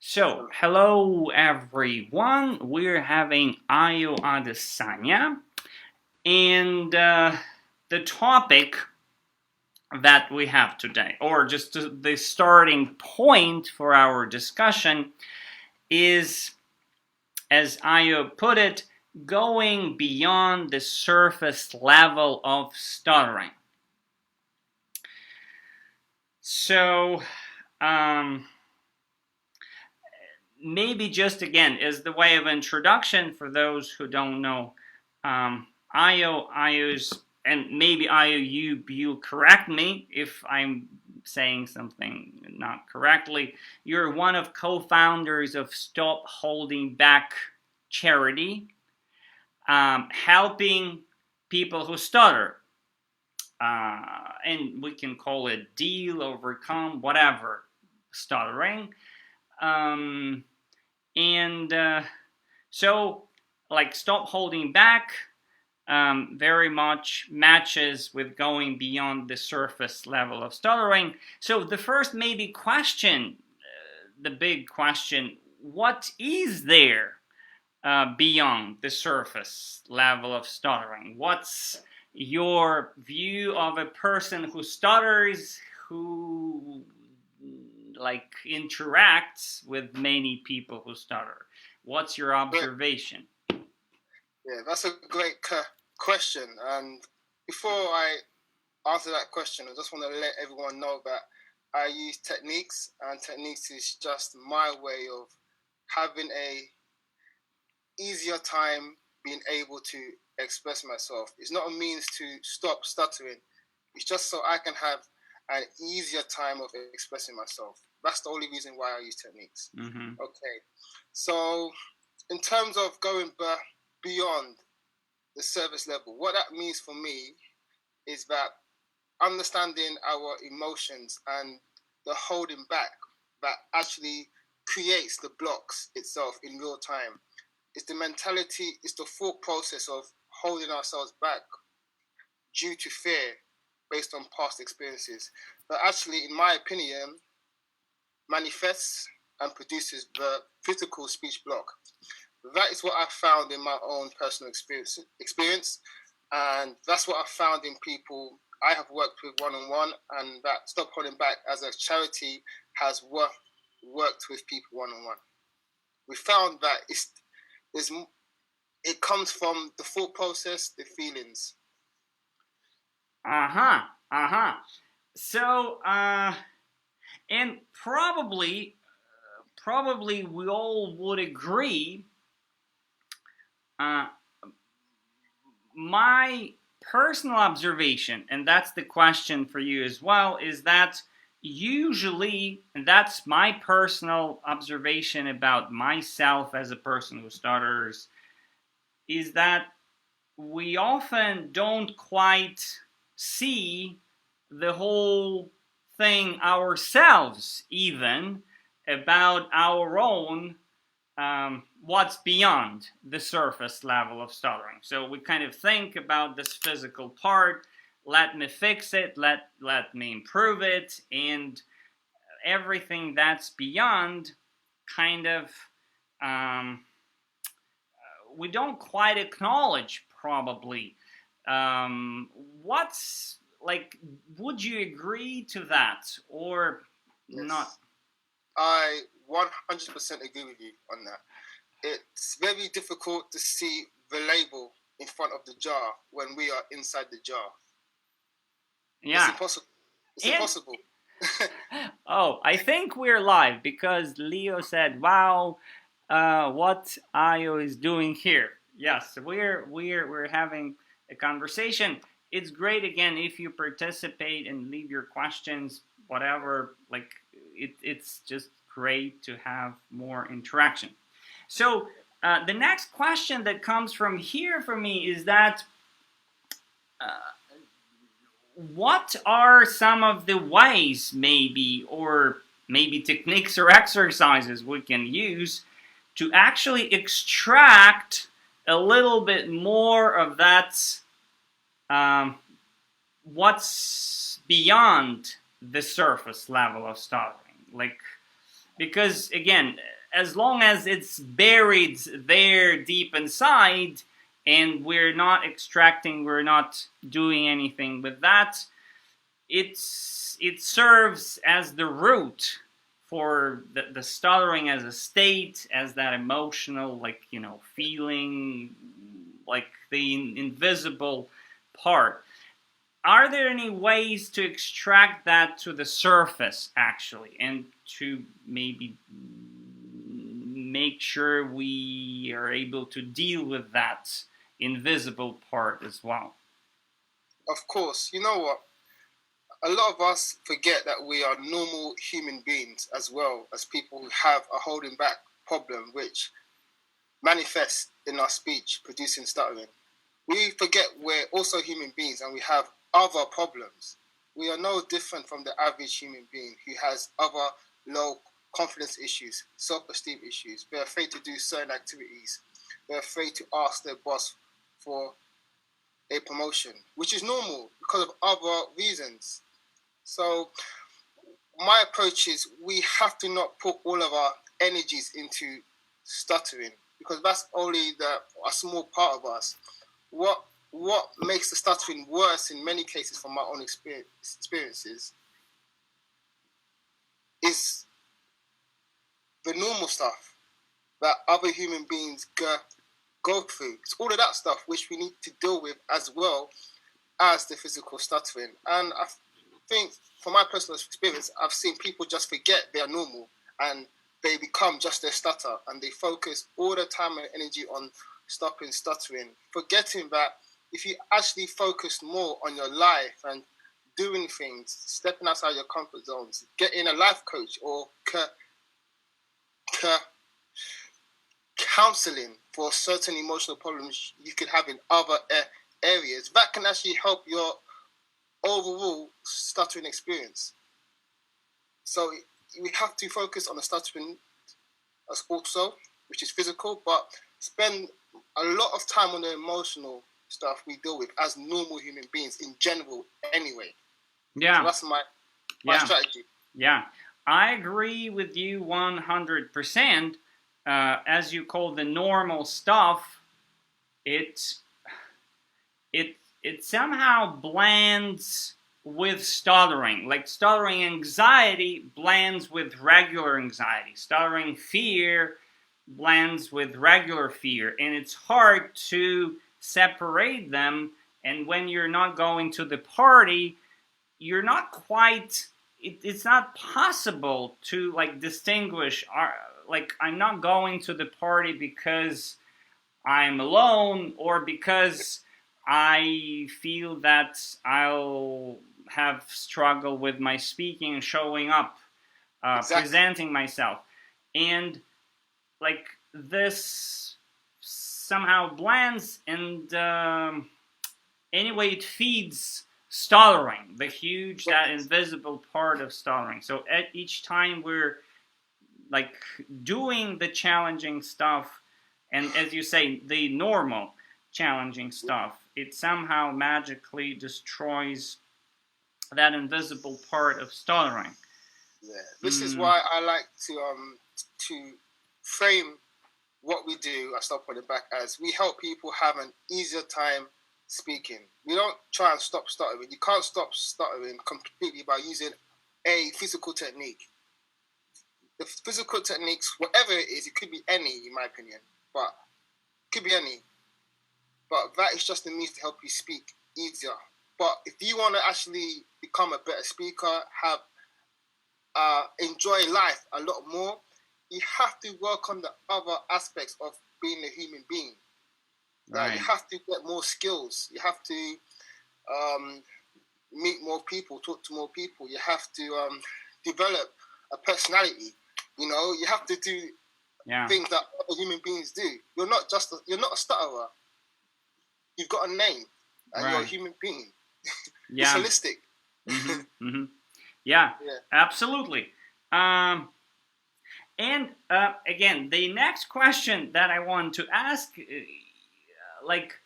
So, hello everyone. We're having Ayo Adesanya, and the topic that we have today, or just the starting point for our discussion, is, as Ayo put it, going beyond the surface level of stuttering. So, um, maybe just again as the way of introduction for those who don't know, Ayo's, and maybe Ayo, you correct me if I'm saying something not correctly. You're one of co-founders of StopHoldingBack charity, helping people who stutter, and we can call it deal, overcome, whatever, stuttering. Um, and so, like, Stop Holding Back very much matches with going beyond the surface level of stuttering. So the first maybe question, the big question, what is there beyond the surface level of stuttering? What's your view of a person who stutters, who like interacts with many people who stutter? What's your observation? Yeah, that's a great question. And before I answer that question, I just want to let everyone know that I use techniques, and techniques is just my way of having a easier time being able to express myself. It's not a means to stop stuttering. It's just so I can have an easier time of expressing myself. That's the only reason why I use techniques. Mm-hmm. Okay. So, in terms of going beyond the service level, what that means for me is that understanding our emotions and the holding back that actually creates the blocks itself in real time. It's the mentality, it's the thought process of holding ourselves back due to fear based on past experiences that actually, in my opinion, manifests and produces the physical speech block. That is what I found in my own personal experience, and that's what I found in people I have worked with one-on-one, and that Stop Holding Back as a charity has worked with people one-on-one. We found that it comes from the thought process, the feelings. So, and probably we all would agree. My personal observation, and that's the question for you as well, is that usually, and that's my personal observation about myself as a person who stutters, is that we often don't quite see the whole thing ourselves, even about our own what's beyond the surface level of stuttering. So we kind of think about this physical part, let me fix it, let me improve it, and everything that's beyond kind of we don't quite acknowledge, probably. What's like, would you agree to that or Yes. not? I 100% agree with you on that. It's very difficult to see the label in front of the jar when we are inside the jar. Yeah. It's impossible. It's impossible. Oh, I think we're live because Leo said, "Wow, what Ayo is doing here." Yes, we're having a conversation. It's great again if you participate and leave your questions, whatever. Like it's just great to have more interaction. So the next question that comes from here for me is that. What are some of the ways, or maybe techniques or exercises we can use to actually extract a little bit more of that, what's beyond the surface level of stuttering? Like, because again, as long as it's buried there deep inside, and we're not extracting, we're not doing anything with that, it serves as the root for the stuttering as a state, as that emotional, like, feeling, like the invisible part. Are there any ways to extract that to the surface, actually, and to maybe make sure we are able to deal with that invisible part as well? Of course, you know what? A lot of us forget that we are normal human beings as well as people who have a holding back problem, which manifests in our speech, producing stuttering. We forget we're also human beings and we have other problems. We are no different from the average human being who has other low confidence issues, self-esteem issues. They're afraid to do certain activities. They're afraid to ask their boss for a promotion, which is normal because of other reasons. So my approach is we have to not put all of our energies into stuttering, because that's only a small part of us. What makes the stuttering worse in many cases from my own experiences is the normal stuff that other human beings go through. It's all of that stuff which we need to deal with as well as the physical stuttering. And I think from my personal experience, I've seen people just forget they're normal and they become just their stutter, and they focus all the time and energy on stopping stuttering, forgetting that if you actually focus more on your life and doing things, stepping outside your comfort zones, getting a life coach or counseling for certain emotional problems you could have in other areas, that can actually help your overall stuttering experience. So we have to focus on the stuttering as also, which is physical, but spend a lot of time on the emotional stuff we deal with as normal human beings in general anyway. Yeah. So that's my strategy. Yeah. I agree with you 100%. As you call the normal stuff, it somehow blends with stuttering. Like stuttering anxiety blends with regular anxiety. Stuttering fear blends with regular fear. And it's hard to separate them. And when you're not going to the party, you're not quite... It's not possible to like distinguish. Like, I'm not going to the party because I'm alone or because I feel that I'll have struggle with my speaking and showing up, exactly. Presenting myself. And like this somehow blends, and anyway, it feeds stuttering, that invisible part of stuttering. So at each time we're like doing the challenging stuff, and as you say, the normal challenging stuff, it somehow magically destroys that invisible part of stuttering. Yeah, this is why I like to frame what we do at StopHoldingBack as we help people have an easier time speaking. We don't try and stop stuttering. You can't stop stuttering completely by using a physical technique. The physical techniques, whatever it is, it could be any, in my opinion, but it could be any. But that is just a means to help you speak easier. But if you want to actually become a better speaker, have enjoy life a lot more, you have to work on the other aspects of being a human being. Right. You have to get more skills. You have to meet more people, talk to more people. You have to develop a personality. You have to do things that other human beings do. You're not a stutterer. You've got a name, and you're a human being. Yeah. It's holistic. Mm-hmm. Mm-hmm. Yeah, absolutely. And again, the next question that I want to ask, like,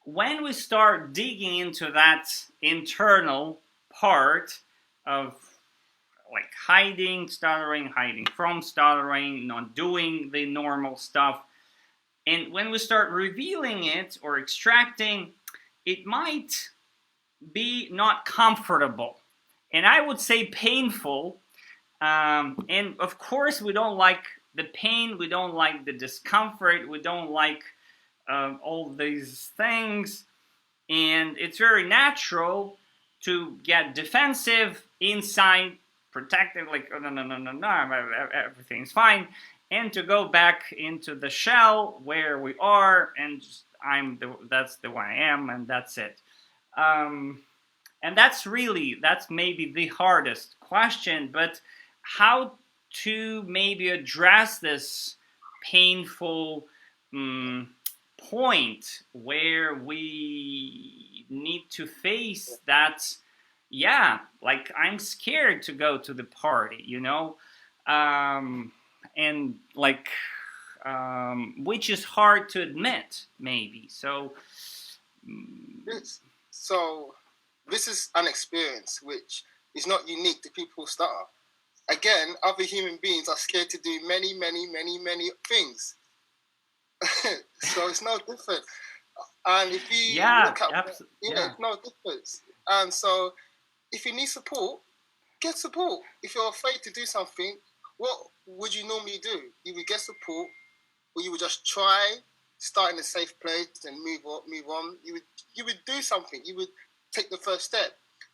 when we start digging into that internal part of like hiding stuttering, hiding from stuttering, not doing the normal stuff. And when we start revealing it or extracting, it might be not comfortable. And I would say painful. And of course, we don't like the pain, we don't like the discomfort, we don't like all these things. And it's very natural to get defensive inside, protective, like, oh, no, everything's fine. And to go back into the shell where we are, and just, that's the way I am, and that's it. And that's maybe the hardest question, but how to maybe address this painful point where we need to face that, yeah, like I'm scared to go to the party, and like, which is hard to admit, maybe. So this is an experience which is not unique to people who stutter. Again, other human beings are scared to do many, many, many, many things. So it's no different. And if you look at it's no difference. And so if you need support, get support. If you're afraid to do something, what would you normally do? You would get support, or you would just try, start in a safe place and move on. You would do something. You would take the first step.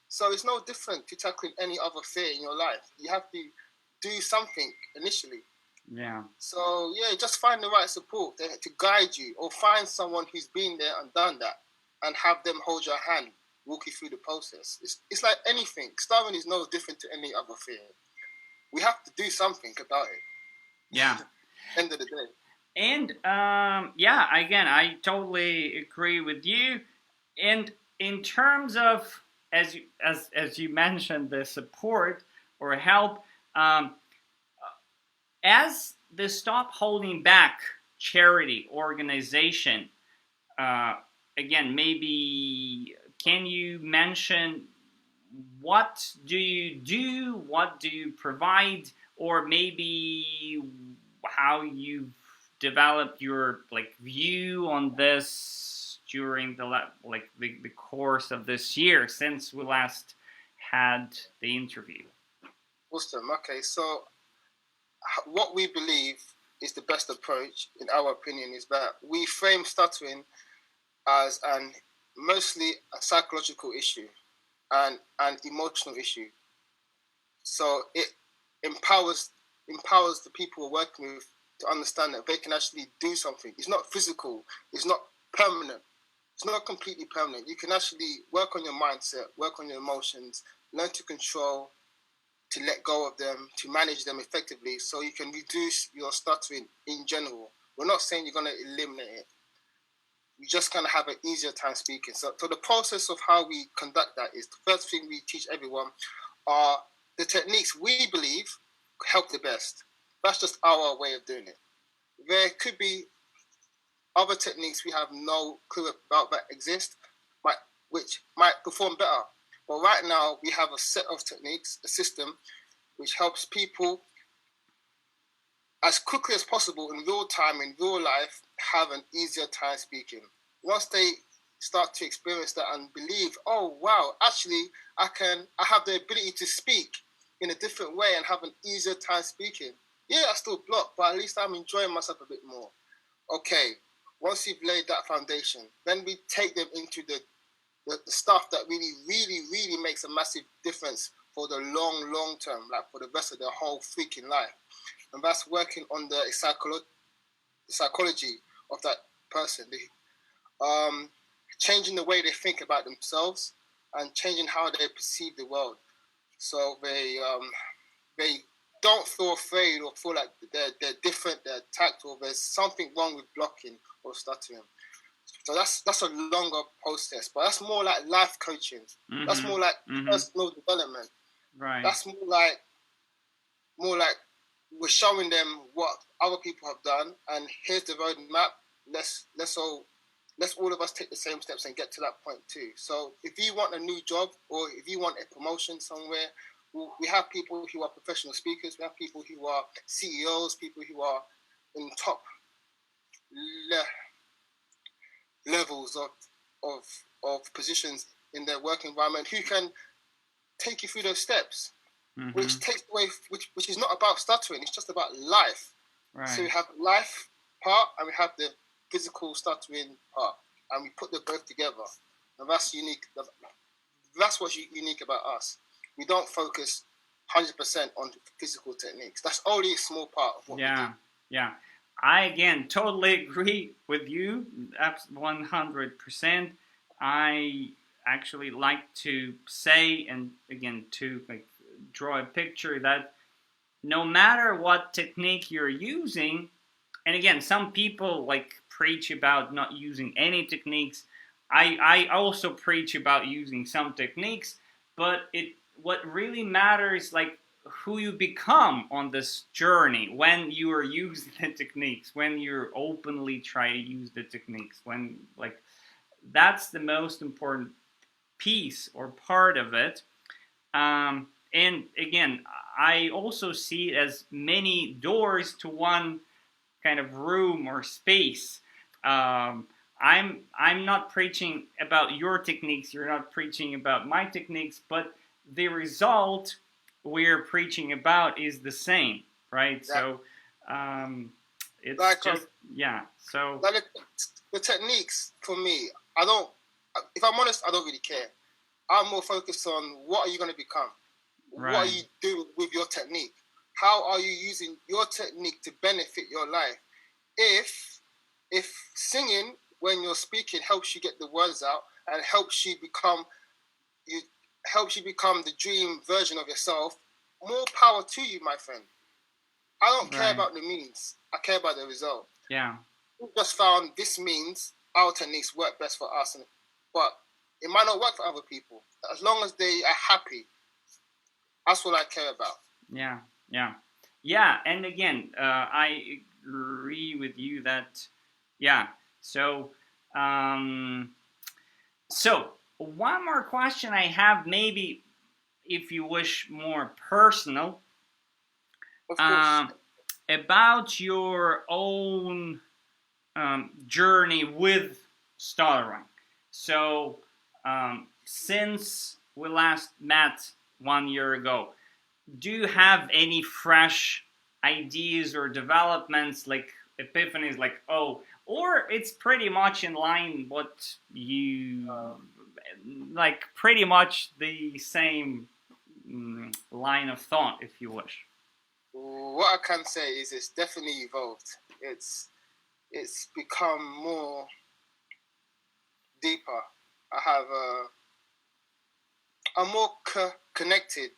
So it's no different to tackling any other fear in your life. You have to do something initially. Yeah. So yeah, just find the right support to guide you, or find someone who's been there and done that, and have them hold your hand, walk you through the process. It's like anything. Stuttering is no different to any other fear. We have to do something about it. Yeah. End of the day. And again, I totally agree with you. And in terms of, as you mentioned, the support or help, as the Stop Holding Back charity organization, again, maybe can you mention what do you do, what do you provide, or maybe how you've developed your view on this during the course of this year since we last had the interview? Awesome. Okay, so what we believe is the best approach, in our opinion, is that we frame stuttering as mostly a psychological issue and an emotional issue. So it empowers the people we're working with to understand that they can actually do something. It's not physical. It's not permanent. It's not completely permanent. You can actually work on your mindset, work on your emotions, learn to control, to let go of them, to manage them effectively, so you can reduce your stuttering in general. We're not saying you're going to eliminate it. You're just going to have an easier time speaking. So the process of how we conduct that is, the first thing we teach everyone are the techniques we believe help the best. That's just our way of doing it. There could be other techniques we have no clue about that exist, which might perform better. But right now, we have a set of techniques, a system, which helps people as quickly as possible in real time, in real life, have an easier time speaking. Once they start to experience that and believe, oh, wow, actually, I have the ability to speak in a different way and have an easier time speaking. Yeah, I still block, but at least I'm enjoying myself a bit more. Okay, once you've laid that foundation, then we take them into the stuff that really, really, really makes a massive difference for the long term, like for the rest of their whole freaking life. And that's working on the psychology of that person, changing the way they think about themselves and changing how they perceive the world. So they don't feel afraid or feel like they're different, they're attacked, or there's something wrong with blocking or stuttering. So that's a longer process, but that's more like life coaching. Mm-hmm. That's more like personal development. Right. That's more like we're showing them what other people have done, and here's the roadmap. Let's all of us take the same steps and get to that point too. So if you want a new job, or if you want a promotion somewhere, We have people who are professional speakers. We have people who are CEOs, people who are in top levels of positions in their work environment who can take you through those steps, which takes away, which is not about stuttering. It's just about life. Right. So we have life part and we have the physical stuttering part, and we put them both together, and that's unique. That's what's unique about us. We don't focus 100% on physical techniques. That's only a small part of what we do. Yeah. I again totally agree with you. That's 100%. I actually like to say, and again to like draw a picture that no matter what technique you're using, and again, some people like preach about not using any techniques. I also preach about using some techniques, but what really matters like who you become on this journey when you are using the techniques, when you're openly try to use the techniques, when like that's the most important piece or part of it. And again, I also see it as many doors to one kind of room or space. I'm not preaching about your techniques. You're not preaching about my techniques, but the result we're preaching about is the same, right? Yeah. So it's like, just So like the techniques for me, I don't. If I'm honest, I don't really care. I'm more focused on what are you going to become. Right. What are you doing with your technique? How are you using your technique to benefit your life? If singing when you're speaking helps you get the words out and helps you become the dream version of yourself, more power to you, my friend. I don't care about the means. I care about the result. Yeah. We just found this means our techniques work best for us, but it might not work for other people. As long as they are happy, that's what I care about. Yeah. And again, I agree with you that, So, so one more question I have, maybe if you wish more personal, of course. About your own journey with stuttering. So, since we last met 1 year ago, do you have any fresh ideas or developments, like epiphanies, like, or it's pretty much in line what you, like pretty much the same line of thought, if you wish? What I can say is it's definitely evolved. It's become more deeper. I'm more connected.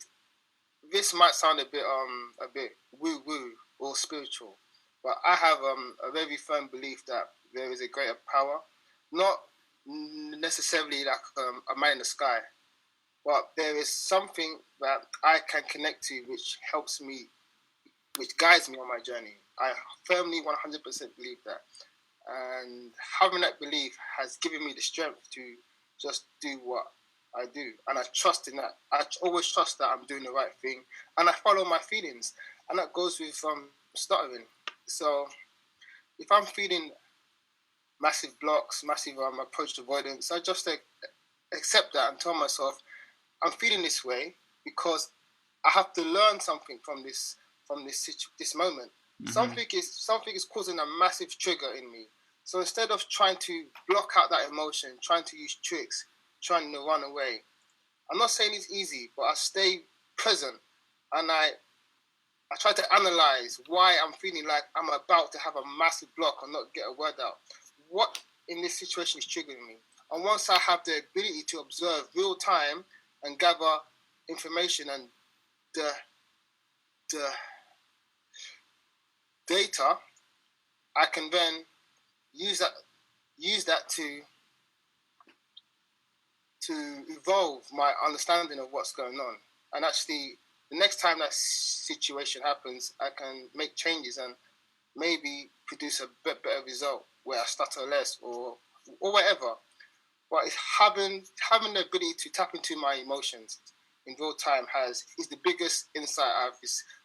This might sound a bit woo woo or spiritual, but I have a very firm belief that there is a greater power, not necessarily like a man in the sky, but there is something that I can connect to which helps me, which guides me on my journey. I firmly 100% believe that, and having that belief has given me the strength to just do what I do, and I trust in that. I always trust that I'm doing the right thing, and I follow my feelings, and that goes with stuttering. So if I'm feeling massive blocks, massive approach avoidance, I just accept that and tell myself I'm feeling this way because I have to learn something from this moment. Mm-hmm. Something is causing a massive trigger in me. So instead of trying to block out that emotion, trying to use tricks, trying to run away, I'm not saying it's easy, but I stay present and I try to analyze why I'm feeling like I'm about to have a massive block and not get a word out. What in this situation is triggering me? And once I have the ability to observe real time and gather information and the data, I can then use that to evolve my understanding of what's going on. And actually, the next time that situation happens, I can make changes and maybe produce a better result where I stutter less or whatever. But it's having the ability to tap into my emotions in real time is the biggest insight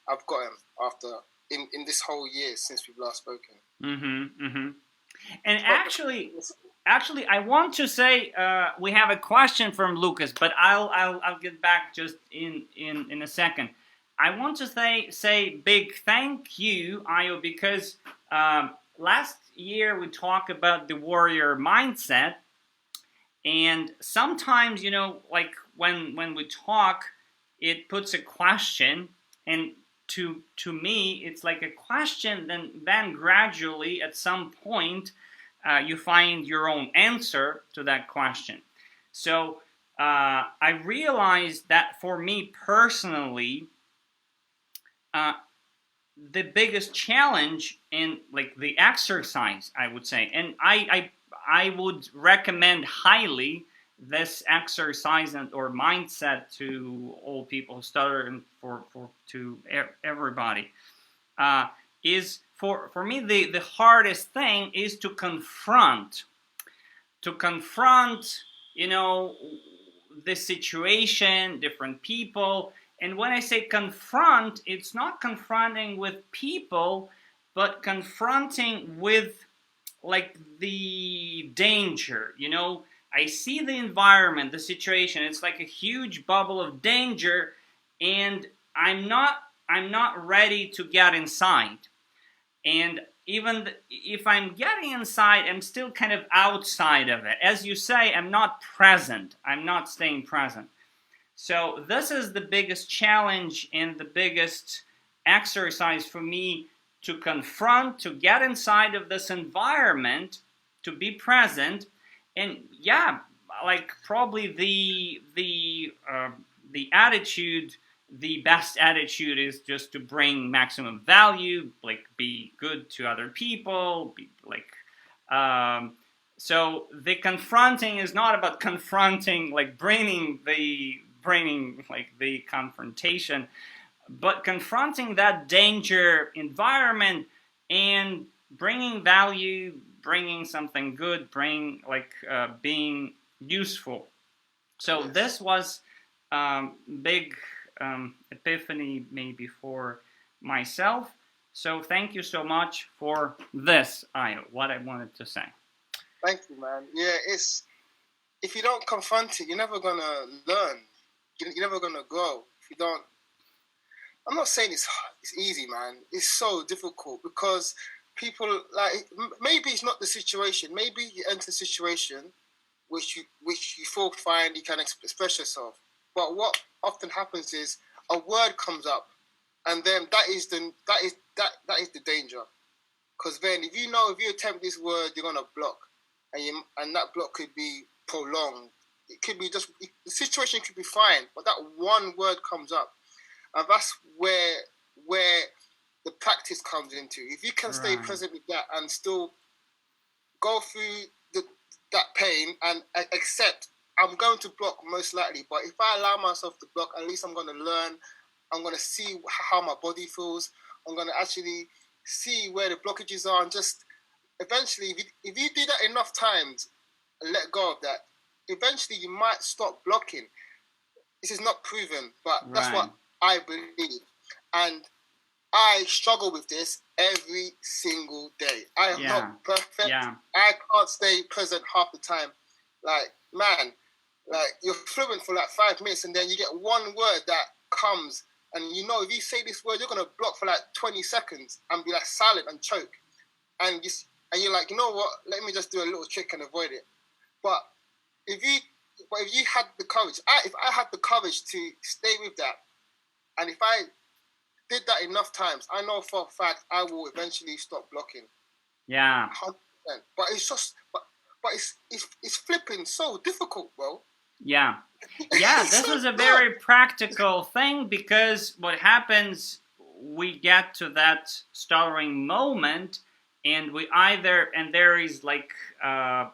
I've gotten after in this whole year since we've last spoken. And actually, I want to say we have a question from Lucas, but I'll get back just in a second. I want to say big thank you, Ayo, because last year we talked about the warrior mindset, and sometimes, you know, like when we talk, it puts a question, and to me, it's like a question. Then gradually, at some point, you find your own answer to that question. So I realized that for me personally, the biggest challenge in like the exercise, I would say, and I would recommend highly this exercise or mindset to all people who stutter, and to everybody, is for me the hardest thing is to confront, you know, the situation, different people. And when I say confront, it's not confronting with people, but confronting with like the danger. You know, I see the environment, the situation. It's like a huge bubble of danger, and I'm not ready to get inside. And even if I'm getting inside, I'm still kind of outside of it. As you say, I'm not present. I'm not staying present. So this is the biggest challenge and the biggest exercise for me, to confront, to get inside of this environment, to be present. And yeah, like probably the attitude, the best attitude is just to bring maximum value, like be good to other people, be like so the confronting is not about confronting, like bringing like the confrontation, but confronting that danger environment and bringing value, bringing something good, being useful. So yes, this was big epiphany maybe for myself. So thank you so much for this, Ayo, what I wanted to say. Thank you, man. Yeah, if you don't confront it, you're never gonna learn. You're never gonna grow if you don't. I'm not saying it's easy, man. It's so difficult because people like, maybe it's not the situation. Maybe you enter a situation which you feel fine, you can express yourself. But what often happens is a word comes up, and then that is the danger. Because then if you attempt this word, you're gonna block, and that block could be prolonged. It could be just, the situation could be fine, but that one word comes up, and that's where the practice comes into. If you can stay present with that and still go through that pain and accept, I'm going to block most likely, but if I allow myself to block, at least I'm going to learn. I'm going to see how my body feels. I'm going to actually see where the blockages are, and just eventually, if you do that enough times and let go of that, eventually you might stop blocking. This is not proven, but that's what I believe. And I struggle with this every single day. I am not perfect. Yeah. I can't stay present half the time. Like, man, like you're fluent for like 5 minutes, and then you get one word that comes, and if you say this word, you're gonna block for like 20 seconds and be like silent and choke. And you're like, you know what? Let me just do a little trick and avoid it. But if you had the courage, if I had the courage to stay with that, and if I did that enough times, I know for a fact I will eventually stop blocking. Yeah. 100%. But it's just, but it's flipping so difficult, bro. Yeah. Yeah, this is a very practical thing, because what happens, we get to that stuttering moment, and there is like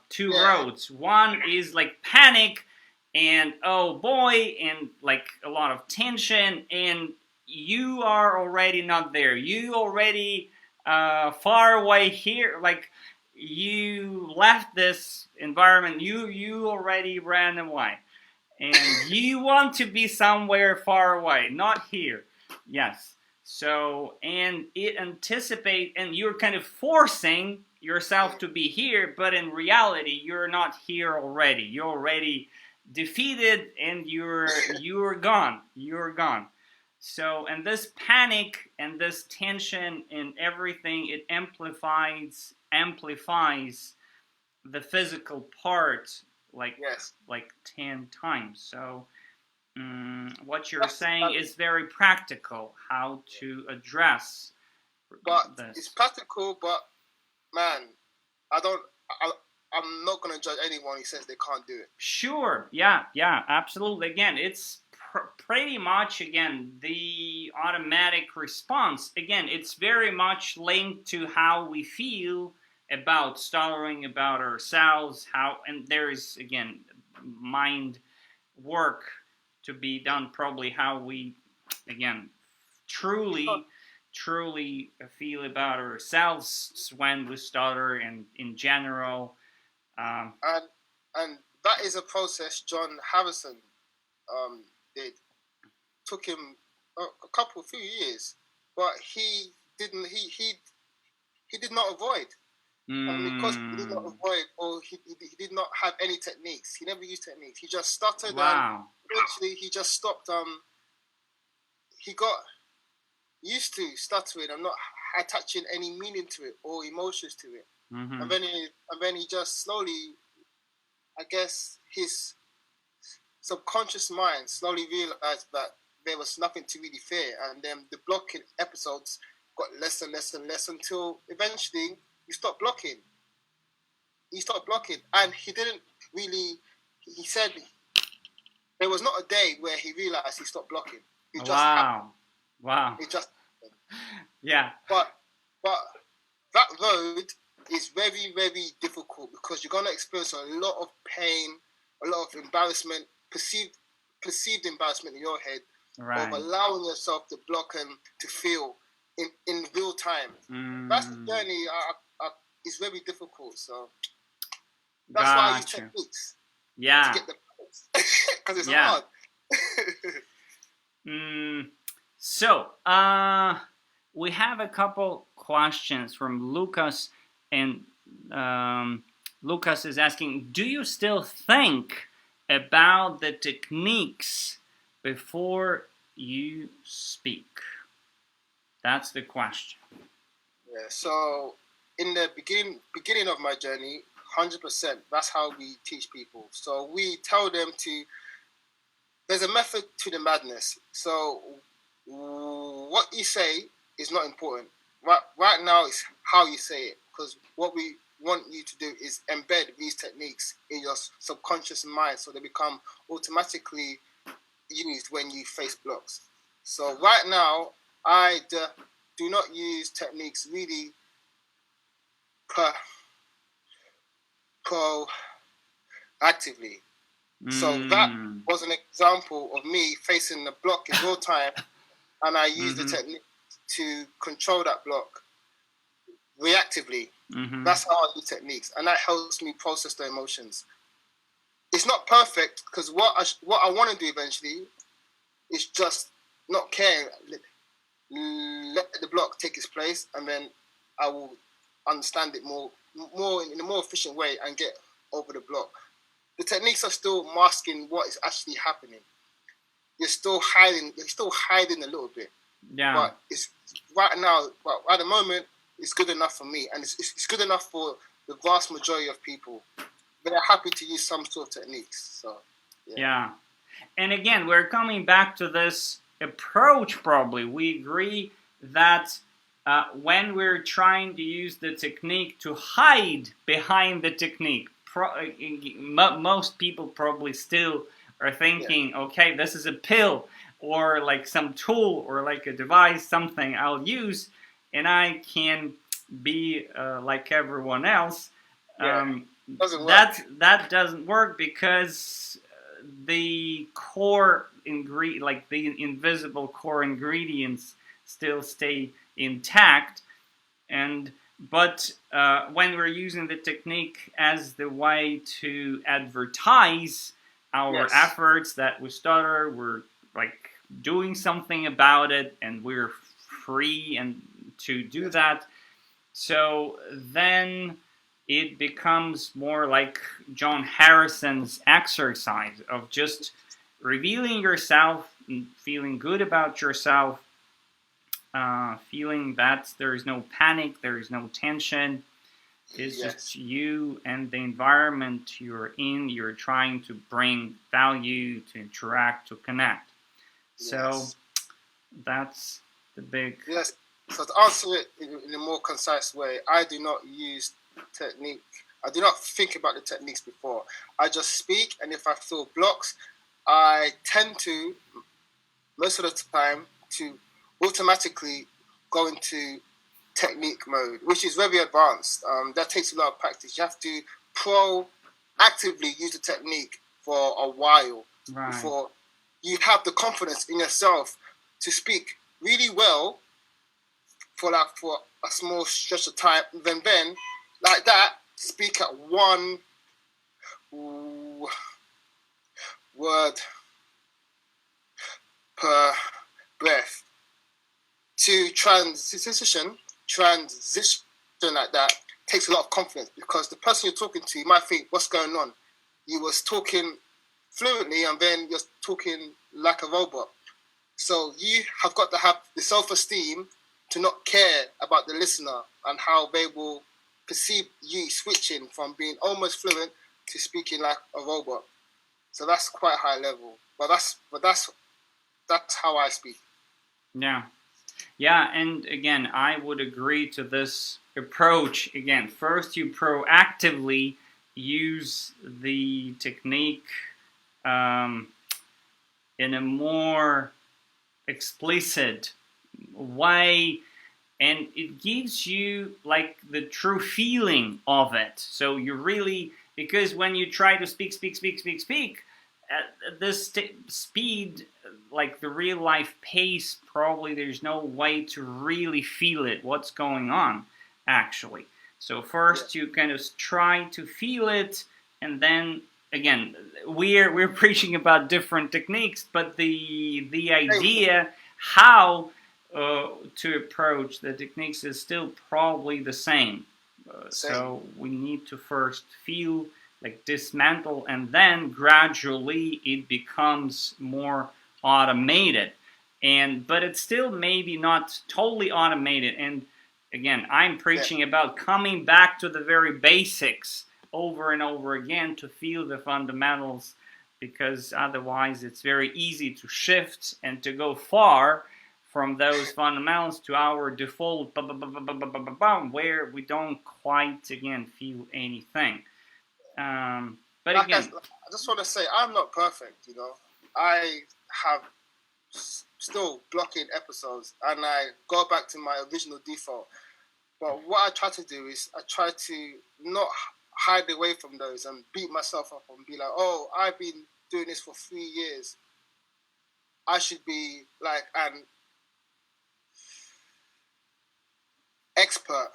two roads. One is like panic, and oh boy, and like a lot of tension, and you are already not there. You already far away here, like you left this environment. You already ran away. and you want to be somewhere far away, not here. Yes. So, and it anticipate, and you're kind of forcing yourself to be here, but in reality, you're not here already. You're already defeated, and you're gone. You're gone. So, and this panic and this tension and everything, it amplifies the physical part like Yes. like 10 times. So what you're saying is very practical, how to address But this. it's practical, but man, I'm not gonna judge anyone who says they can't do it. Sure, yeah, absolutely. Again, it's pretty much, again, the automatic response. Again, it's very much linked to how we feel about stuttering, about ourselves, and there is, again, mind work to be done, probably how we, again, truly feel about ourselves when we stutter, and in general. And that is a process John Harrison did. Took him a few years, but he didn't. He did not avoid. And because he did not avoid, or he did not have any techniques. He never used techniques. He just stuttered. Wow. And eventually he just stopped. He got used to stuttering and not attaching any meaning to it or emotions to it. Mm-hmm. And then he just slowly, I guess, his subconscious mind slowly realized that there was nothing to really fear, and then the blocking episodes got less and less and less until eventually he stopped blocking. He stopped blocking, and he didn't really. He said there was not a day where he realized he stopped blocking. It just happened. Wow. It just happened. Yeah. But that road is very, very difficult because you're gonna experience a lot of pain, a lot of embarrassment, perceived embarrassment in your head, right, of allowing yourself to block and to feel in real time. That's the journey. It's very difficult. So that's why I use techniques. Yeah. To get the because it's hard. So we have a couple questions from Lucas, and Lucas is asking, do you still think about the techniques before you speak? That's the question. Yeah, so in the beginning of my journey, 100%, that's how we teach people. So we tell them there's a method to the madness. So what you say is not important. Right now is how you say it, because what we want you to do is embed these techniques in your subconscious mind so they become automatically used when you face blocks. So right now, I do not use techniques really proactively. So that was an example of me facing the block in real time, and I used the technique to control that block reactively. That's how I use techniques, and that helps me process the emotions. It's not perfect because what I want to do eventually is just not care, let the block take its place, and then I will understand it more in a more efficient way and get over the block. The techniques are still masking what is actually happening. You're still hiding a little bit. Yeah. But it's right now. But at the moment, it's good enough for me, and it's good enough for the vast majority of people. They're happy to use some sort of techniques. So. Yeah. And again, we're coming back to this approach. Probably we agree that when we're trying to use the technique to hide behind the technique, most people probably still are thinking, okay, this is a pill or like some tool or like a device, something I'll use, and I can be like everyone else. That doesn't work because the core like the invisible core ingredients still stay intact, but when we're using the technique as the way to advertise our Yes. efforts that we stutter, we're like doing something about it, and we're free and to do Yes. that. So then it becomes more like John Harrison's exercise of just revealing yourself, feeling good about yourself, feeling that there is no panic, there is no tension. It's just Yes. you and the environment you're in. You're trying to bring value, to interact, to connect. So Yes. that's the big. Yes. So to answer it in a more concise way, I do not use technique. I do not think about the techniques before. I just speak, and if I feel blocks, I tend to most of the time to automatically go into technique mode, which is very advanced. That takes a lot of practice. You have to proactively use the technique for a while Right. before you have the confidence in yourself to speak really well for a small stretch of time. Then like that, speak at one word per breath. To transition like that takes a lot of confidence because the person you're talking to, you might think, what's going on? You was talking fluently and then you're talking like a robot. So you have got to have the self-esteem to not care about the listener and how they will perceive you switching from being almost fluent to speaking like a robot. So that's quite high level. That's how I speak. Yeah. Yeah, and again, I would agree to this approach. Again, first you proactively use the technique um, in a more explicit way, and it gives you like the true feeling of it. So you really, because when you try to speak at this speed, like the real life pace, probably there's no way to really feel it, what's going on actually. So Yeah. first you kind of try to feel it, and then again, we're preaching about different techniques, but the idea how to approach the techniques is still probably the same. Same. So we need to first feel, like dismantle, and then gradually it becomes more automated. And but it's still maybe not totally automated. And again, I'm Yeah. preaching about coming back to the very basics over and over again to feel the fundamentals, because otherwise it's very easy to shift and to go far from those fundamentals to our default where we don't quite again feel anything. But Like again, I just want to say, I'm not perfect. You know, I have still blocking episodes, and I go back to my original default. But what I try to do is I try to not hide away from those and beat myself up and be like, oh, I've been doing this for 3 years. I should be like an expert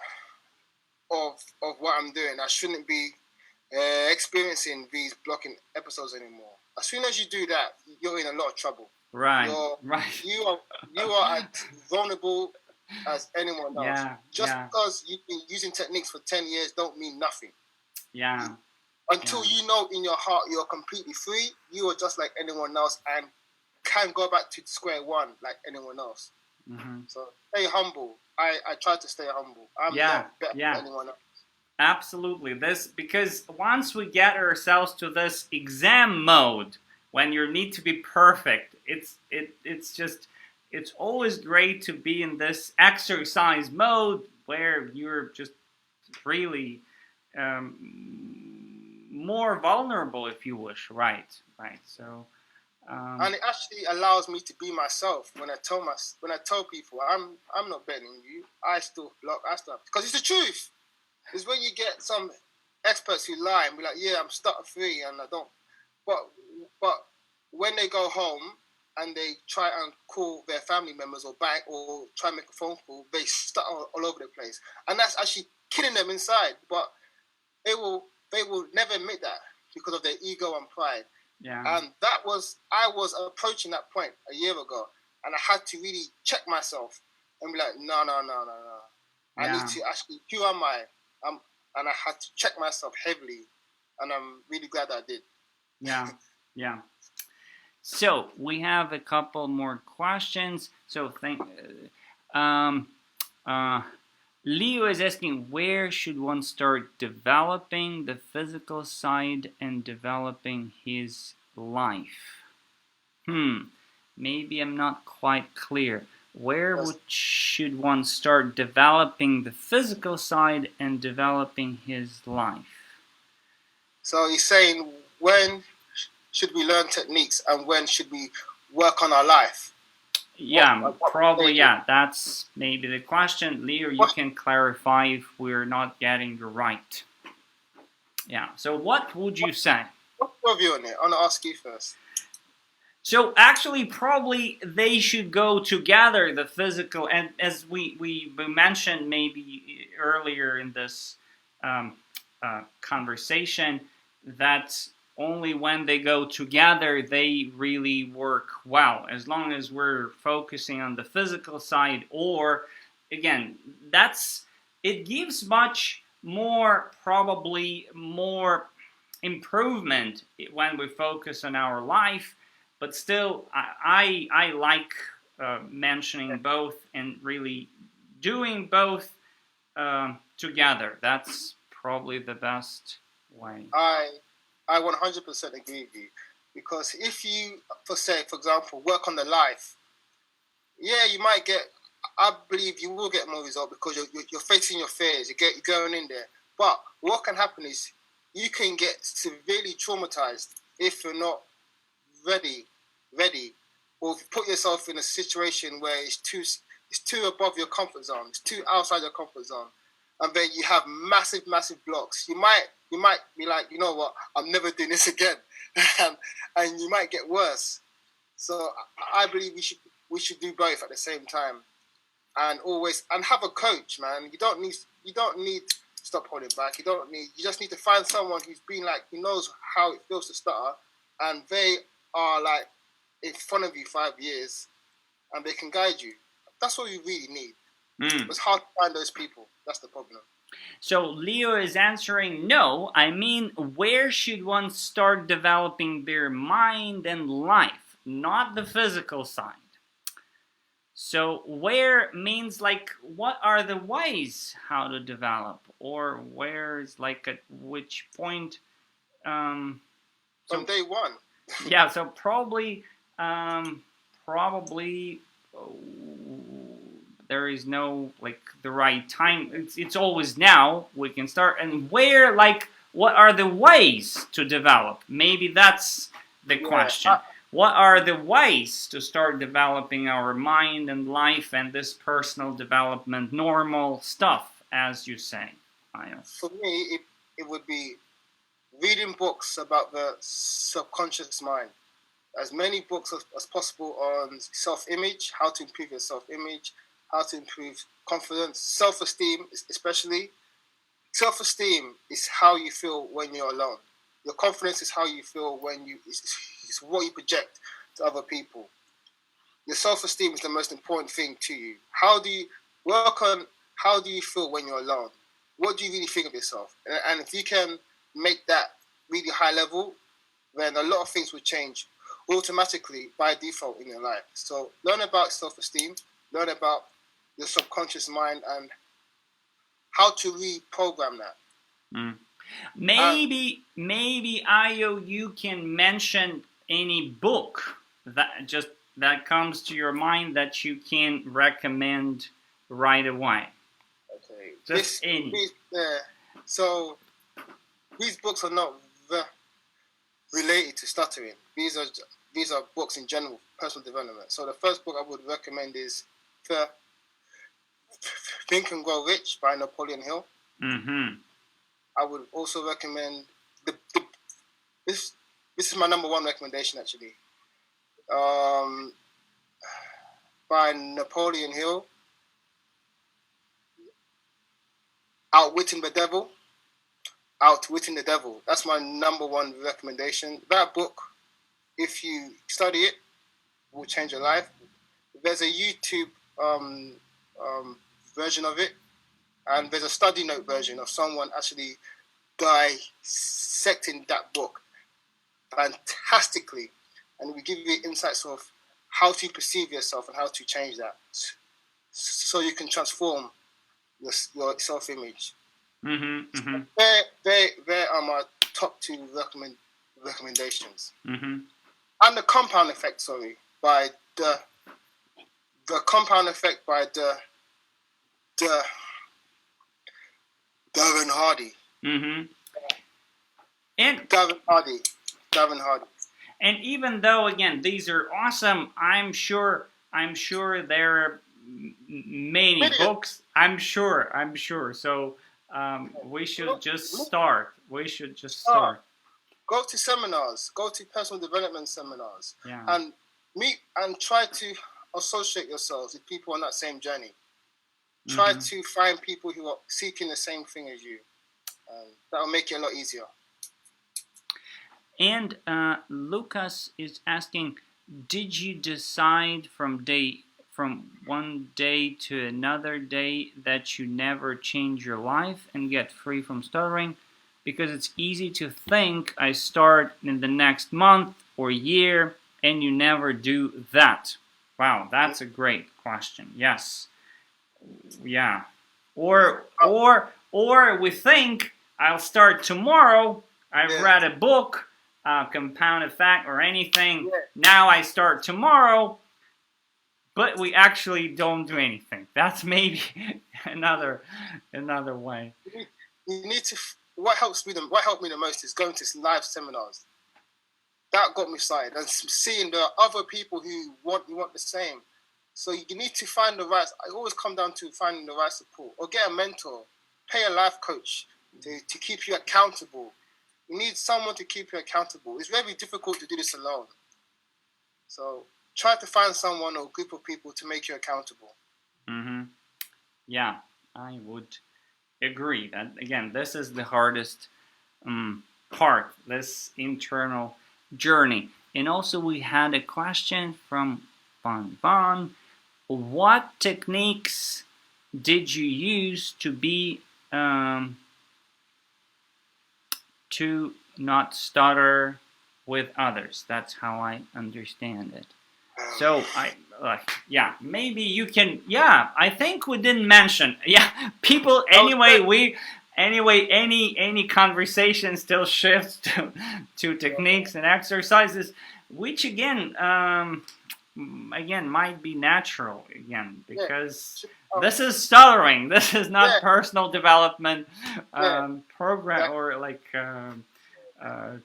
of what I'm doing. I shouldn't be experiencing these blocking episodes anymore. As soon as you do that, you're in a lot of trouble. right, You're right, you are you are as vulnerable as anyone else. yeah, Just yeah, because you've been using techniques for 10 years don't mean nothing. yeah, Until yeah, you know in your heart you're completely free, you are just like anyone else and can go back to square one like anyone else. hmm, So stay humble. I try to stay humble. I'm yeah, not better yeah. than anyone else. Absolutely. This because once we get ourselves to this exam mode when you need to be perfect, it's just it's always great to be in this exercise mode where you're just really more vulnerable, if you wish. Right, right. So And it actually allows me to be myself when when I tell people I'm not better than you. I still block. I still because it's the truth. It's when you get some experts who lie and be like, yeah, I'm stutter free and I don't. But but when they go home and they try and call their family members or bank or try and make a phone call, they stutter all over the place, and that's actually killing them inside. But they will never admit that because of their ego and pride. Yeah. And I was approaching that point a year ago, and I had to really check myself and be like, no, no, no, no, no. I need to actually, who am I? And I had to check myself heavily, and I'm really glad I did. Yeah. Yeah. So we have a couple more questions. So um, uh, Leo is asking, where should one start developing the physical side and developing his life? Maybe I'm not quite clear. Where should one start developing the physical side and developing his life? So he's saying, when should we learn techniques and when should we work on our life? Yeah, probably, yeah. That's maybe the question. Leo, you can clarify if we're not getting you right. Yeah, so what would you say? What's your view on it? I want to ask you first. So actually, probably they should go together, the physical, and as we mentioned maybe earlier in this conversation, that only when they go together they really work well. As long as we're focusing on the physical side, or again, it gives much more, probably more improvement when we focus on our life. But still, I like mentioning both and really doing both together. That's probably the best way. I 100% agree with you, because if you, for example, work on the life, yeah, you might get. I believe you will get more result because you're facing your fears. You're going in there. But what can happen is you can get severely traumatized if you're not ready, or if you put yourself in a situation where it's too above your comfort zone, it's too outside your comfort zone, and then you have massive blocks. You might be like, you know what, I'm never doing this again, and you might get worse. So I believe we should do both at the same time, and always have a coach, man. You don't need stop holding back. You just need to find someone who knows how it feels to stutter, and they are like in front of you 5 years, and they can guide you. That's what you really need. It's hard to find those people. That's the problem. So Leo is answering no. I mean, where should one start developing their mind and life, not the physical side? So where means like, what are the ways how to develop, or where is like at which point? From day one. Yeah, so probably there is no like the right time. It's always now we can start. And where, like, what are the ways to develop? Maybe that's the question. What are the ways to start developing our mind and life and this personal development, normal stuff, as you say, Ayo? For me, it would be reading books about the subconscious mind. As many books as possible on self-image, how to improve your self-image, how to improve confidence, self-esteem especially. Self-esteem is how you feel when you're alone. Your confidence is how you feel it's what you project to other people. Your self-esteem is the most important thing to you. How do you feel when you're alone? What do you really think of yourself? And if you can make that really high level, then a lot of things will change automatically by default in your life. So learn about self-esteem, learn about your subconscious mind and how to reprogram that. Maybe Ayo, you can mention any book that comes to your mind that you can recommend right away. Okay. Just any. So these books are not related to stuttering. These are books in general, personal development. So the first book I would recommend is Think and Grow Rich by Napoleon Hill. I would also recommend this is my number one recommendation actually. By Napoleon Hill, Outwitting the Devil. That's my number one recommendation. That book if you study it, will change your life. There's a YouTube version of it, and there's a study note version of someone actually dissecting that book fantastically, and we give you insights of how to perceive yourself and how to change that, so you can transform your self-image. There are my top two recommendations. And the compound effect, by the compound effect by the Darren Hardy. And Darren Hardy. And even though, again, these are awesome, I'm sure there are many books. I'm sure. So we should just start. Go to seminars. Go to personal development seminars. Yeah. And meet and try to associate yourselves with people on that same journey. Try to find people who are seeking the same thing as you. That will make it a lot easier. And Lucas is asking, did you decide from one day to another day that you never change your life and get free from stuttering? Because it's easy to think I start in the next month or year, and you never do that. Wow, that's a great question. Yes. Yeah. Or we think I'll start tomorrow. I've read a book, compound effect or anything. Yeah. Now I start tomorrow, but we actually don't do anything. That's maybe another way. You need to. What helped me the most is going to live seminars. That got me started, and seeing there are other people who want the same. So you need to find the right. I always come down to finding the right support, or get a mentor, pay a life coach to keep you accountable. You need someone to keep you accountable. It's very difficult to do this alone. So try to find someone or a group of people to make you accountable. Yeah, I would agree that, again, this is the hardest part, this internal journey. And also we had a question from Van. What techniques did you use to be to not stutter with others? That's how I understand it. So maybe you can. Yeah, I think we didn't mention. Yeah, people. Anyway, any conversation still shifts to techniques and exercises, which again might be natural again, because this is stuttering. This is not personal development program or like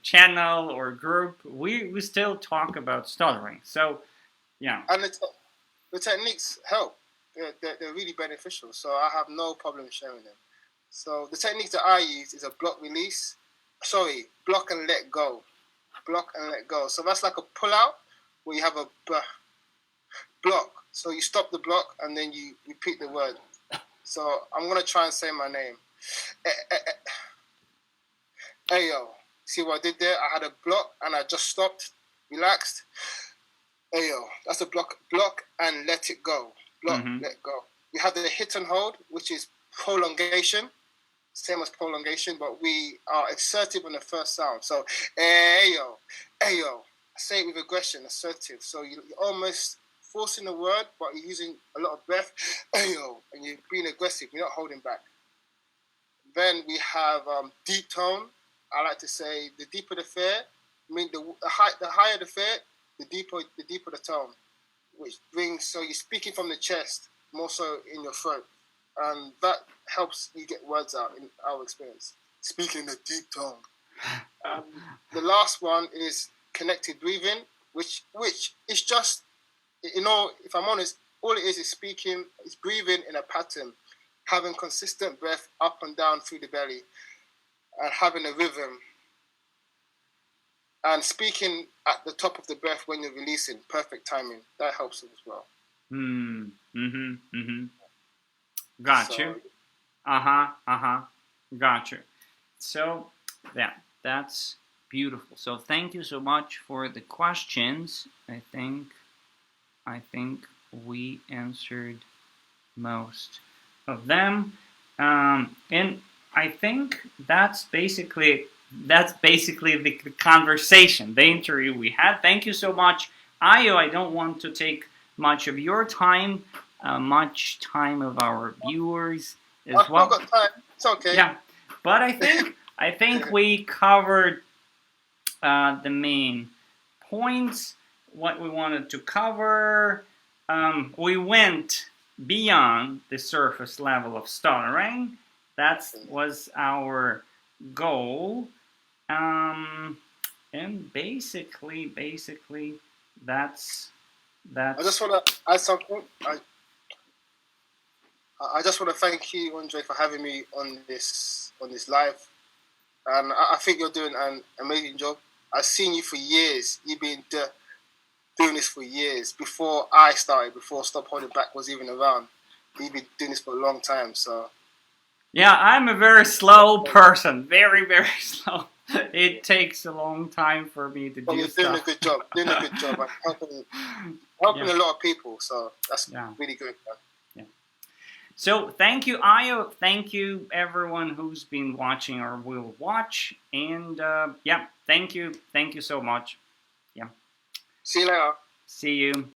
channel or group. We still talk about stuttering. So yeah, and the techniques help. They're really beneficial. So I have no problem sharing them. So the techniques that I use is a block and let go. Block and let go. So that's like a pull out where you have a block. So you stop the block and then you repeat the word. So I'm going to try and say my name. Ayo. See what I did there? I had a block and I just stopped, relaxed. Ayo. That's a block and let it go. Block, let go. We have the hit and hold, which is prolongation. Same as prolongation, but we are assertive on the first sound. So, ayo, ayo. I say it with aggression, assertive. So you're almost forcing the word, but you're using a lot of breath. Ayo, and you're being aggressive. You're not holding back. Then we have deep tone. I like to say the deeper the fare, I mean the higher the fare, the deeper the tone, which brings, so you're speaking from the chest more so in your throat. And that helps you get words out in our experience. Speaking the deep tone. The last one is connected breathing, which is just, if I'm honest, all it is speaking, is breathing in a pattern, having consistent breath up and down through the belly, and having a rhythm. And speaking at the top of the breath when you're releasing, perfect timing. That helps as well. Got you. Got you. So, yeah, that's Beautiful. So thank you so much for the questions. I think we answered most of them, and I think that's basically the conversation, the interview we had. Thank you so much, Ayo. I don't want to take much of your time, much time of our viewers as well. I've got time. It's okay. Yeah, but I think we covered the main points, what we wanted to cover. We went beyond the surface level of stuttering. That was our goal. And basically, that's. I just want to add something. I just want to thank you, Andre, for having me on this live, and I think you're doing an amazing job. I've seen you for years. You've been doing this for years before I started. Before Stop Holding Back was even around. You've been doing this for a long time. So yeah, I'm a very slow person. Very, very slow. It takes a long time for me to do you're stuff. doing a good job. Doing a good job. Helping a lot of people. So that's really good. Man. So thank you, Ayo. Thank you, everyone who's been watching or will watch. And thank you. Thank you so much. Yeah. See you later. See you.